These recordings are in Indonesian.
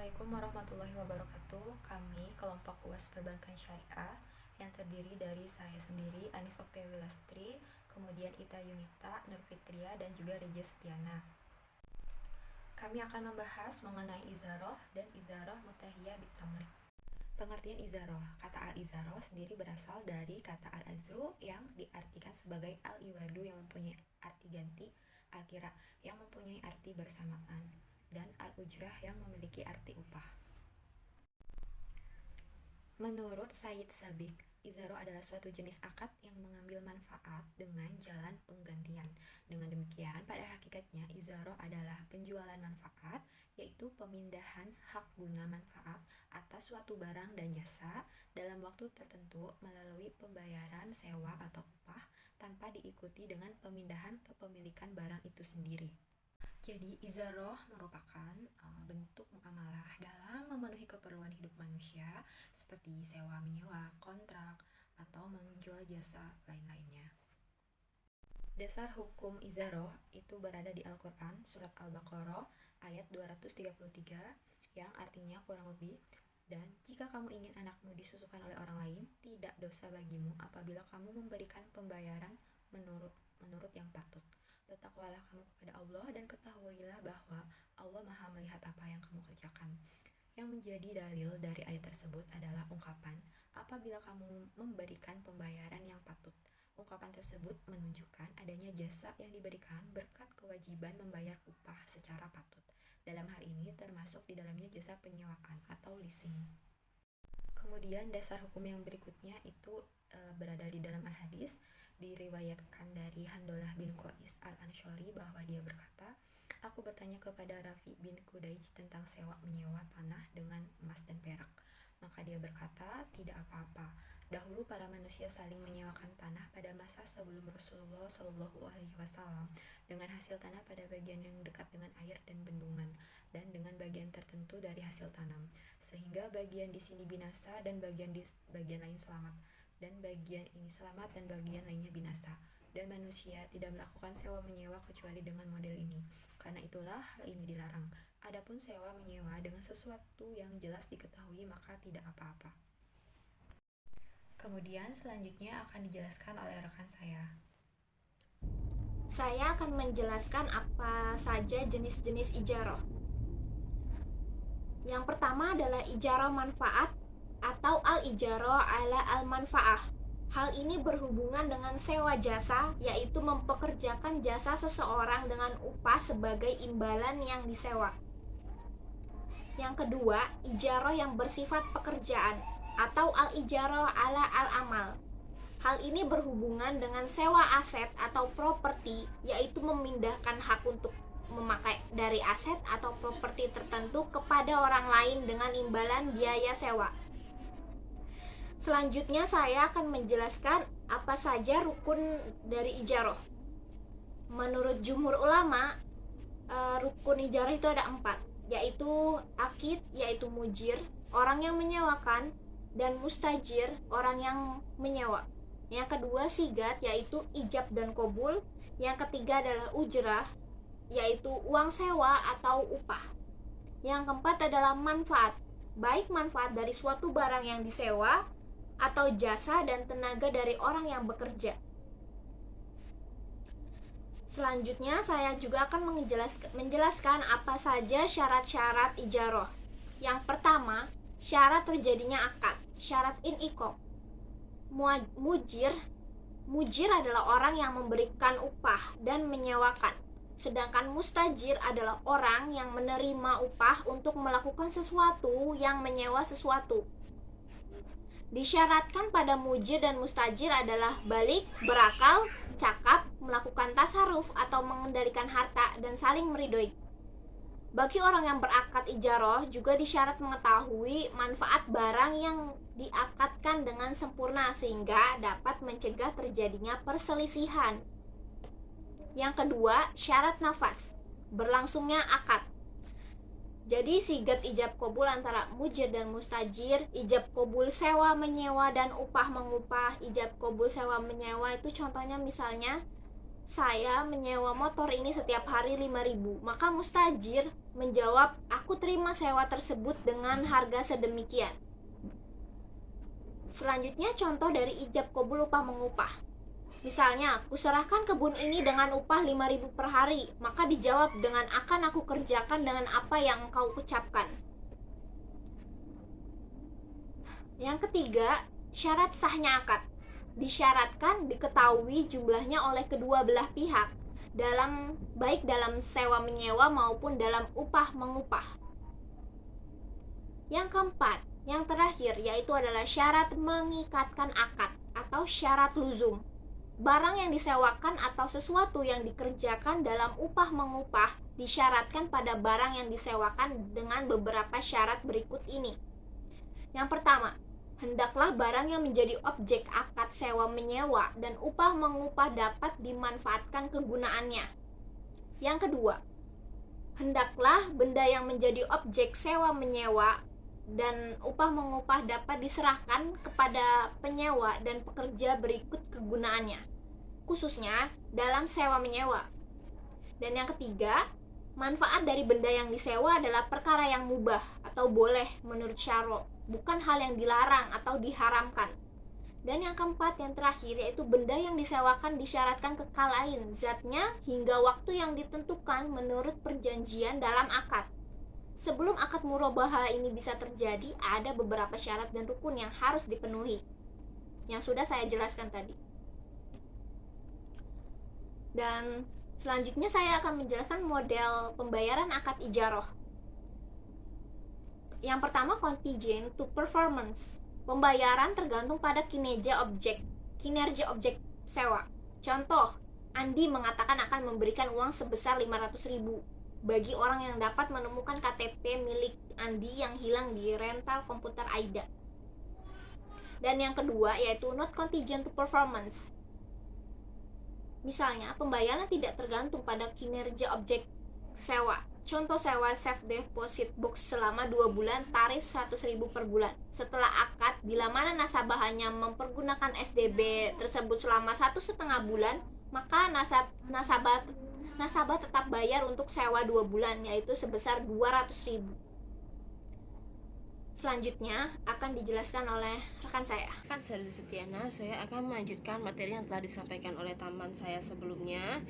Assalamualaikum warahmatullahi wabarakatuh. Kami kelompok UAS Perbankan Syariah yang terdiri dari saya sendiri, Anis Oktawi Lastri, kemudian Ita Yunita, Nur Fitria, dan juga Reja Setiana. Kami akan membahas mengenai izaroh dan izaroh mutahiyah bitamlik. Pengertian izaroh. Kata al-izaroh sendiri berasal dari kata al-azru yang diartikan sebagai al-iwadu yang mempunyai arti ganti, al-kira yang mempunyai arti bersamaan, dan al-ujrah yang memiliki arti upah. Menurut Sayyid Sabiq, izaroh adalah suatu jenis akad yang mengambil manfaat dengan jalan penggantian. Dengan demikian, pada hakikatnya izaroh adalah penjualan manfaat, yaitu pemindahan hak guna manfaat atas suatu barang dan jasa dalam waktu tertentu melalui pembayaran sewa atau upah tanpa diikuti dengan pemindahan kepemilikan barang itu sendiri. Jadi, izaroh merupakan bentuk muamalah dalam memenuhi keperluan hidup manusia seperti sewa menyewa, kontrak, atau menjual jasa lain-lainnya. Dasar hukum izaroh itu berada di Al-Quran, surat Al-Baqarah, ayat 233, yang artinya kurang lebih, dan jika kamu ingin anakmu disusukan oleh orang lain, tidak dosa bagimu apabila kamu memberikan pembayaran menurut yang patut. Bertakwalah kamu kepada Allah dan ketahuilah bahwa Allah Maha melihat apa yang kamu kerjakan. Yang menjadi dalil dari ayat tersebut adalah ungkapan, apabila kamu memberikan pembayaran yang patut. Ungkapan tersebut menunjukkan adanya jasa yang diberikan berkat kewajiban membayar upah secara patut. Dalam hal ini termasuk di dalamnya jasa penyewaan atau leasing. Kemudian dasar hukum yang berikutnya itu berada di dalam al-hadis, diriwayatkan dari Handolah bin Qais al-Ansyari bahwa dia berkata, aku bertanya kepada Rafi bin Kudaij tentang sewa menyewa tanah dengan emas dan perak. Maka dia berkata, tidak apa-apa. Dahulu para manusia saling menyewakan tanah pada masa sebelum Rasulullah SAW dengan hasil tanah pada bagian yang dekat dengan air dan bendungan, dan dengan bagian tertentu dari hasil tanam, sehingga bagian di sini binasa dan bagian lain selamat, dan bagian ini selamat dan bagian lainnya binasa. Dan manusia tidak melakukan sewa menyewa kecuali dengan model ini. Karena itulah hal ini dilarang. Adapun sewa menyewa dengan sesuatu yang jelas diketahui maka tidak apa-apa. Kemudian selanjutnya akan dijelaskan oleh rekan saya. Saya akan menjelaskan apa saja jenis-jenis ijaroh. Yang pertama adalah ijaroh manfaat atau al-ijaroh ala al-manfaah. Hal ini berhubungan dengan sewa jasa, yaitu mempekerjakan jasa seseorang dengan upah sebagai imbalan yang disewa. Yang kedua, ijaroh yang bersifat pekerjaan atau al-ijaroh ala al-amal. Hal ini berhubungan dengan sewa aset atau properti, yaitu memindahkan hak untuk memakai dari aset atau properti tertentu kepada orang lain dengan imbalan biaya sewa. Selanjutnya saya akan menjelaskan apa saja rukun dari ijaroh. Menurut jumhur ulama, rukun ijaroh itu ada 4, yaitu akid, yaitu mujir, orang yang menyewakan, dan mustajir, orang yang menyewa. Yang kedua sigat, yaitu ijab dan kobul. Yang ketiga adalah ujrah, yaitu uang sewa atau upah. Yang keempat adalah manfaat, baik manfaat dari suatu barang yang disewa atau jasa dan tenaga dari orang yang bekerja. Selanjutnya saya juga akan menjelaskan apa saja syarat-syarat ijaroh. Yang pertama, syarat terjadinya akad, syarat in'iqab. Mujir adalah orang yang memberikan upah dan menyewakan. Sedangkan mustajir adalah orang yang menerima upah untuk melakukan sesuatu yang menyewa sesuatu. Disyaratkan pada mujir dan mustajir adalah balik, berakal, cakap, melakukan tasarruf atau mengendalikan harta, dan saling meridhoi. Bagi orang yang berakad ijaroh juga disyarat mengetahui manfaat barang yang diakadkan dengan sempurna sehingga dapat mencegah terjadinya perselisihan. Yang kedua, syarat nafas, berlangsungnya akad. Jadi sigat ijab kobul antara mujir dan mustajir, ijab kobul sewa menyewa dan upah mengupah. Ijab kobul sewa menyewa itu contohnya misalnya saya menyewa motor ini setiap hari 5.000. Maka mustajir menjawab, aku terima sewa tersebut dengan harga sedemikian. Selanjutnya contoh dari ijab qabul upah mengupah. Misalnya, kuserahkan kebun ini dengan upah 5.000 per hari. Maka dijawab dengan akan aku kerjakan dengan apa yang engkau ucapkan. Yang ketiga, syarat sahnya akad. Disyaratkan diketahui jumlahnya oleh kedua belah pihak baik dalam sewa menyewa maupun dalam upah mengupah. Yang keempat, yang terakhir yaitu adalah syarat mengikatkan akad atau syarat luzum. Barang yang disewakan atau sesuatu yang dikerjakan dalam upah mengupah disyaratkan pada barang yang disewakan dengan beberapa syarat berikut ini. Yang pertama, hendaklah barang yang menjadi objek akad sewa menyewa dan upah mengupah dapat dimanfaatkan kegunaannya. Yang kedua, hendaklah benda yang menjadi objek sewa menyewa dan upah mengupah dapat diserahkan kepada penyewa dan pekerja berikut kegunaannya, khususnya dalam sewa menyewa. Dan yang ketiga, manfaat dari benda yang disewa adalah perkara yang mubah atau boleh menurut syara', bukan hal yang dilarang atau diharamkan. Dan yang keempat, yang terakhir, yaitu benda yang disewakan disyaratkan kekal lain zatnya hingga waktu yang ditentukan menurut perjanjian dalam akad. Sebelum akad murabahah ini bisa terjadi, ada beberapa syarat dan rukun yang harus dipenuhi, yang sudah saya jelaskan tadi. Dan selanjutnya saya akan menjelaskan model pembayaran akad ijarah. Yang pertama, contingent to performance. Pembayaran tergantung pada kinerja objek sewa. Contoh, Andi mengatakan akan memberikan uang sebesar 500.000 bagi orang yang dapat menemukan KTP milik Andi yang hilang di rental komputer Aida. Dan yang kedua yaitu not contingent to performance. Misalnya, pembayaran tidak tergantung pada kinerja objek sewa. Contoh, sewa safe deposit box selama 2 bulan, tarif 100.000 per bulan. Setelah akad, bila mana nasabah hanya mempergunakan SDB tersebut selama 1,5 bulan, maka nasabah tetap bayar untuk sewa 2 bulan, yaitu sebesar 200.000. Selanjutnya akan dijelaskan oleh rekan saya. Kan Sarzi Setiana, saya akan melanjutkan materi yang telah disampaikan oleh teman saya sebelumnya.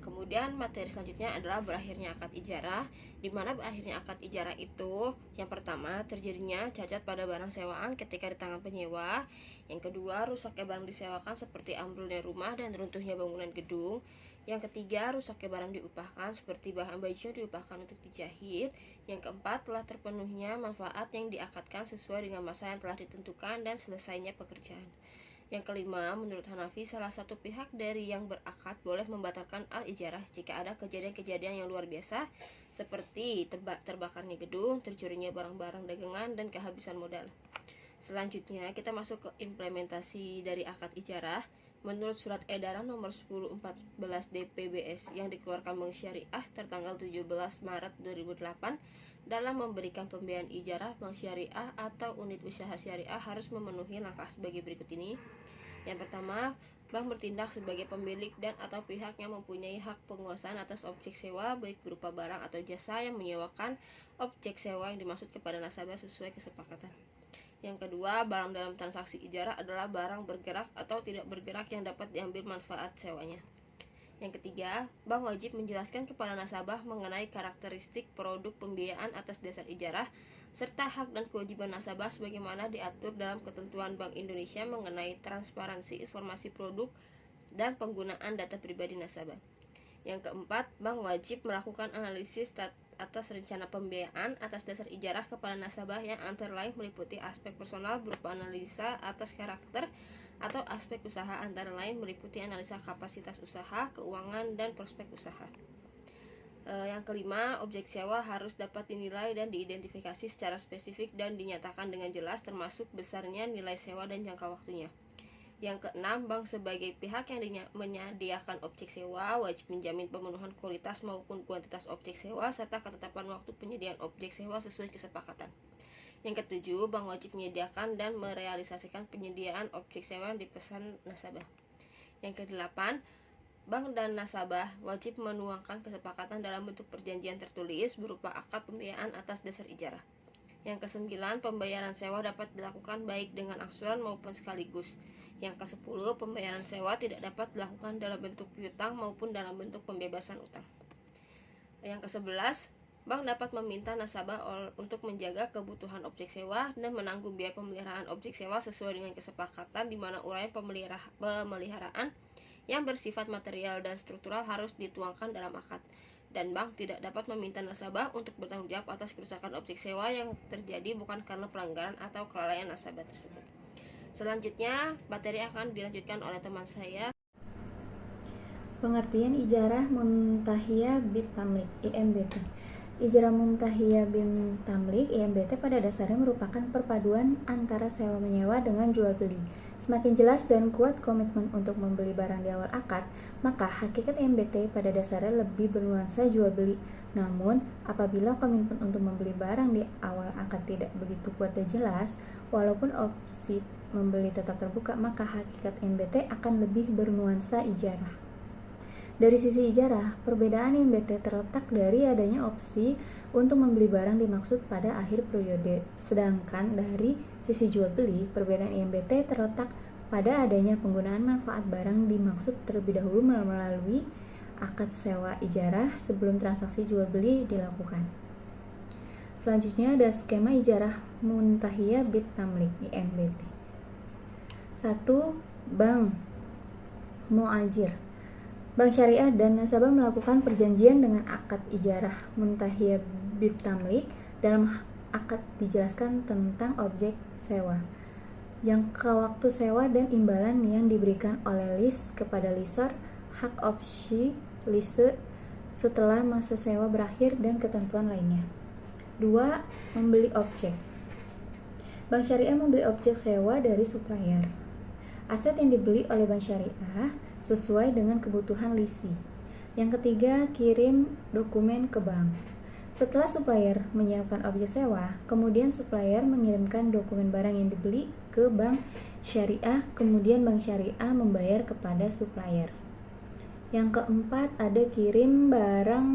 Kemudian materi selanjutnya adalah berakhirnya akad ijarah, di mana berakhirnya akad ijarah itu yang pertama terjadinya cacat pada barang sewaan ketika di tangan penyewa, yang kedua rusaknya barang disewakan seperti ambrolnya rumah dan runtuhnya bangunan gedung, yang ketiga rusaknya barang diupahkan seperti bahan baju diupahkan untuk dijahit, yang keempat telah terpenuhinya manfaat yang diakadkan sesuai dengan masa yang telah ditentukan dan selesainya pekerjaan. Yang kelima, menurut Hanafi, salah satu pihak dari yang berakad boleh membatalkan al-ijarah jika ada kejadian-kejadian yang luar biasa seperti terbakarnya gedung, tercurinya barang-barang dagangan, dan kehabisan modal. Selanjutnya, kita masuk ke implementasi dari akad ijarah. Menurut surat edaran nomor 1014 DPBS yang dikeluarkan Bank Syariah tertanggal 17 Maret 2008, dalam memberikan pembiayaan ijarah, bank syariah atau unit usaha syariah harus memenuhi langkah sebagai berikut ini. Yang pertama, bank bertindak sebagai pemilik dan atau pihak yang mempunyai hak penguasaan atas objek sewa, baik berupa barang atau jasa yang menyewakan objek sewa yang dimaksud kepada nasabah sesuai kesepakatan. Yang kedua, barang dalam transaksi ijarah adalah barang bergerak atau tidak bergerak yang dapat diambil manfaat sewanya. Yang ketiga, bank wajib menjelaskan kepada nasabah mengenai karakteristik produk pembiayaan atas dasar ijarah, serta hak dan kewajiban nasabah sebagaimana diatur dalam ketentuan Bank Indonesia mengenai transparansi informasi produk dan penggunaan data pribadi nasabah. Yang keempat, bank wajib melakukan analisis atas rencana pembiayaan atas dasar ijarah kepada nasabah yang antara lain meliputi aspek personal berupa analisa atas karakter atau aspek usaha, antara lain meliputi analisa kapasitas usaha, keuangan, dan prospek usaha. Yang kelima, objek sewa harus dapat dinilai dan diidentifikasi secara spesifik dan dinyatakan dengan jelas, termasuk besarnya nilai sewa dan jangka waktunya. Yang keenam, bank sebagai pihak yang menyediakan objek sewa wajib menjamin pemenuhan kualitas maupun kuantitas objek sewa serta ketetapan waktu penyediaan objek sewa sesuai kesepakatan. Yang ketujuh, bank wajib menyediakan dan merealisasikan penyediaan objek sewa yang dipesan nasabah. Yang kedelapan, bank dan nasabah wajib menuangkan kesepakatan dalam bentuk perjanjian tertulis berupa akad pembiayaan atas dasar ijarah. Yang ke-9, pembayaran sewa dapat dilakukan baik dengan angsuran maupun sekaligus. Yang ke-10, pembayaran sewa tidak dapat dilakukan dalam bentuk piutang maupun dalam bentuk pembebasan utang. Yang ke-11, bank dapat meminta nasabah untuk menjaga kebutuhan objek sewa dan menanggung biaya pemeliharaan objek sewa sesuai dengan kesepakatan di mana uraian pemeliharaan yang bersifat material dan struktural harus dituangkan dalam akad. Dan bank tidak dapat meminta nasabah untuk bertanggung jawab atas kerusakan objek sewa yang terjadi bukan karena pelanggaran atau kelalaian nasabah tersebut. Selanjutnya, materi akan dilanjutkan oleh teman saya. Pengertian ijarah muntahiyah bit tamlik (IMBT). Ijarah muntahiyah bin tamlik (IMBT) pada dasarnya merupakan perpaduan antara sewa menyewa dengan jual beli. Semakin jelas dan kuat komitmen untuk membeli barang di awal akad, maka hakikat IMBT pada dasarnya lebih bernuansa jual beli. Namun, apabila komitmen untuk membeli barang di awal akad tidak begitu kuat dan jelas, walaupun opsi membeli tetap terbuka, maka hakikat IMBT akan lebih bernuansa ijarah. Dari sisi ijarah, perbedaan IMBT terletak dari adanya opsi untuk membeli barang dimaksud pada akhir periode. Sedangkan dari sisi jual beli, perbedaan IMBT terletak pada adanya penggunaan manfaat barang dimaksud terlebih dahulu melalui akad sewa ijarah sebelum transaksi jual beli dilakukan. Selanjutnya ada skema ijarah muntahiyah bit tamlik (IMBT). 1. Bank muajir. Bank syariah dan nasabah melakukan perjanjian dengan akad ijarah muntahiyah bit tamlik. Dalam akad dijelaskan tentang objek sewa, jangka waktu sewa dan imbalan yang diberikan oleh lease kepada lessor, hak opsi lease setelah masa sewa berakhir dan ketentuan lainnya. 2. Membeli objek. Bank syariah membeli objek sewa dari supplier. Aset yang dibeli oleh bank syariah sesuai dengan kebutuhan lisi. Yang ketiga, kirim dokumen ke bank. Setelah supplier menyiapkan objek sewa, kemudian supplier mengirimkan dokumen barang yang dibeli ke bank syariah, kemudian bank syariah membayar kepada supplier. Yang keempat, ada kirim barang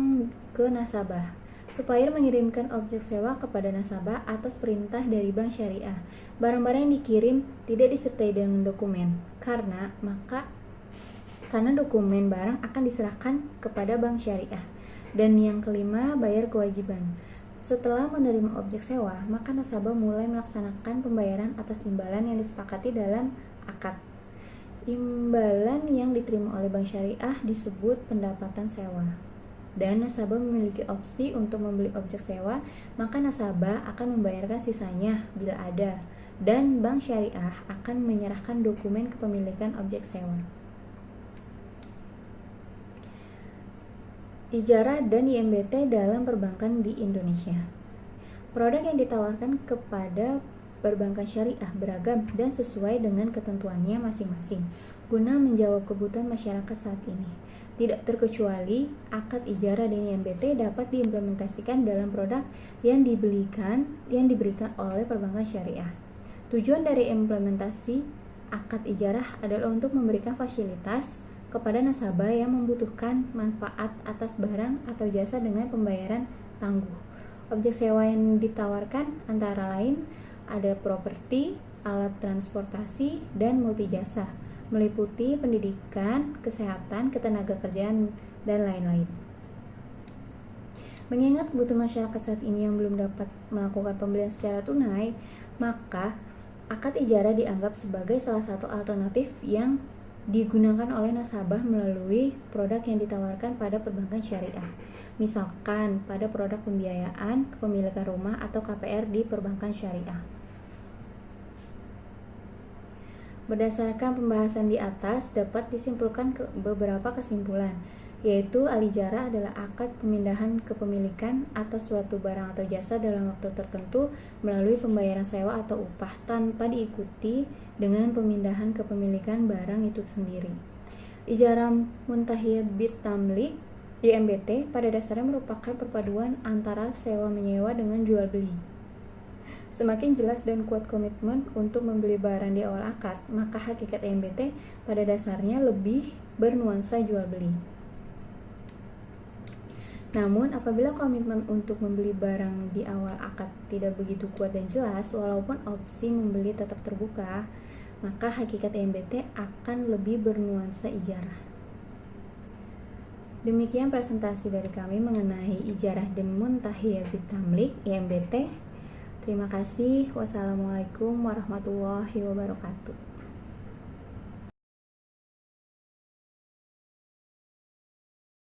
ke nasabah. Supplier mengirimkan objek sewa kepada nasabah atas perintah dari bank syariah. Barang-barang yang dikirim tidak disertai dengan dokumen, karena dokumen barang akan diserahkan kepada bank syariah. Dan yang kelima, bayar kewajiban. Setelah menerima objek sewa, maka nasabah mulai melaksanakan pembayaran atas imbalan yang disepakati dalam akad. Imbalan yang diterima oleh bank syariah disebut pendapatan sewa. Dan nasabah memiliki opsi untuk membeli objek sewa, maka nasabah akan membayarkan sisanya bila ada. Dan bank syariah akan menyerahkan dokumen kepemilikan objek sewa. Ijarah dan IMBT dalam perbankan di Indonesia. Produk yang ditawarkan kepada perbankan syariah beragam dan sesuai dengan ketentuannya masing-masing guna menjawab kebutuhan masyarakat saat ini. Tidak terkecuali, akad ijarah dan IMBT dapat diimplementasikan dalam produk yang diberikan oleh perbankan syariah. Tujuan dari implementasi akad ijarah adalah untuk memberikan fasilitas kepada nasabah yang membutuhkan manfaat atas barang atau jasa dengan pembayaran tangguh. Objek sewa yang ditawarkan antara lain ada properti, alat transportasi, dan multijasa, meliputi pendidikan, kesehatan, ketenagakerjaan, dan lain-lain. Mengingat kebutuhan masyarakat saat ini yang belum dapat melakukan pembelian secara tunai, maka akad ijarah dianggap sebagai salah satu alternatif yang digunakan oleh nasabah melalui produk yang ditawarkan pada perbankan syariah. Misalkan pada produk pembiayaan, kepemilikan rumah, atau KPR di perbankan syariah. Berdasarkan pembahasan di atas, dapat disimpulkan beberapa kesimpulan, yaitu al-ijarah adalah akad pemindahan kepemilikan atas suatu barang atau jasa dalam waktu tertentu melalui pembayaran sewa atau upah tanpa diikuti dengan pemindahan kepemilikan barang itu sendiri. Ijarah muntahiyah bit tamlik (IMBT) pada dasarnya merupakan perpaduan antara sewa menyewa dengan jual beli. Semakin jelas dan kuat komitmen untuk membeli barang di awal akad, maka hakikat EMBT pada dasarnya lebih bernuansa jual beli. Namun, apabila komitmen untuk membeli barang di awal akad tidak begitu kuat dan jelas, walaupun opsi membeli tetap terbuka, maka hakikat EMBT akan lebih bernuansa ijarah. Demikian presentasi dari kami mengenai ijarah dan muntahiyah bitamlik (IMBT). Terima kasih. Wassalamualaikum warahmatullahi wabarakatuh.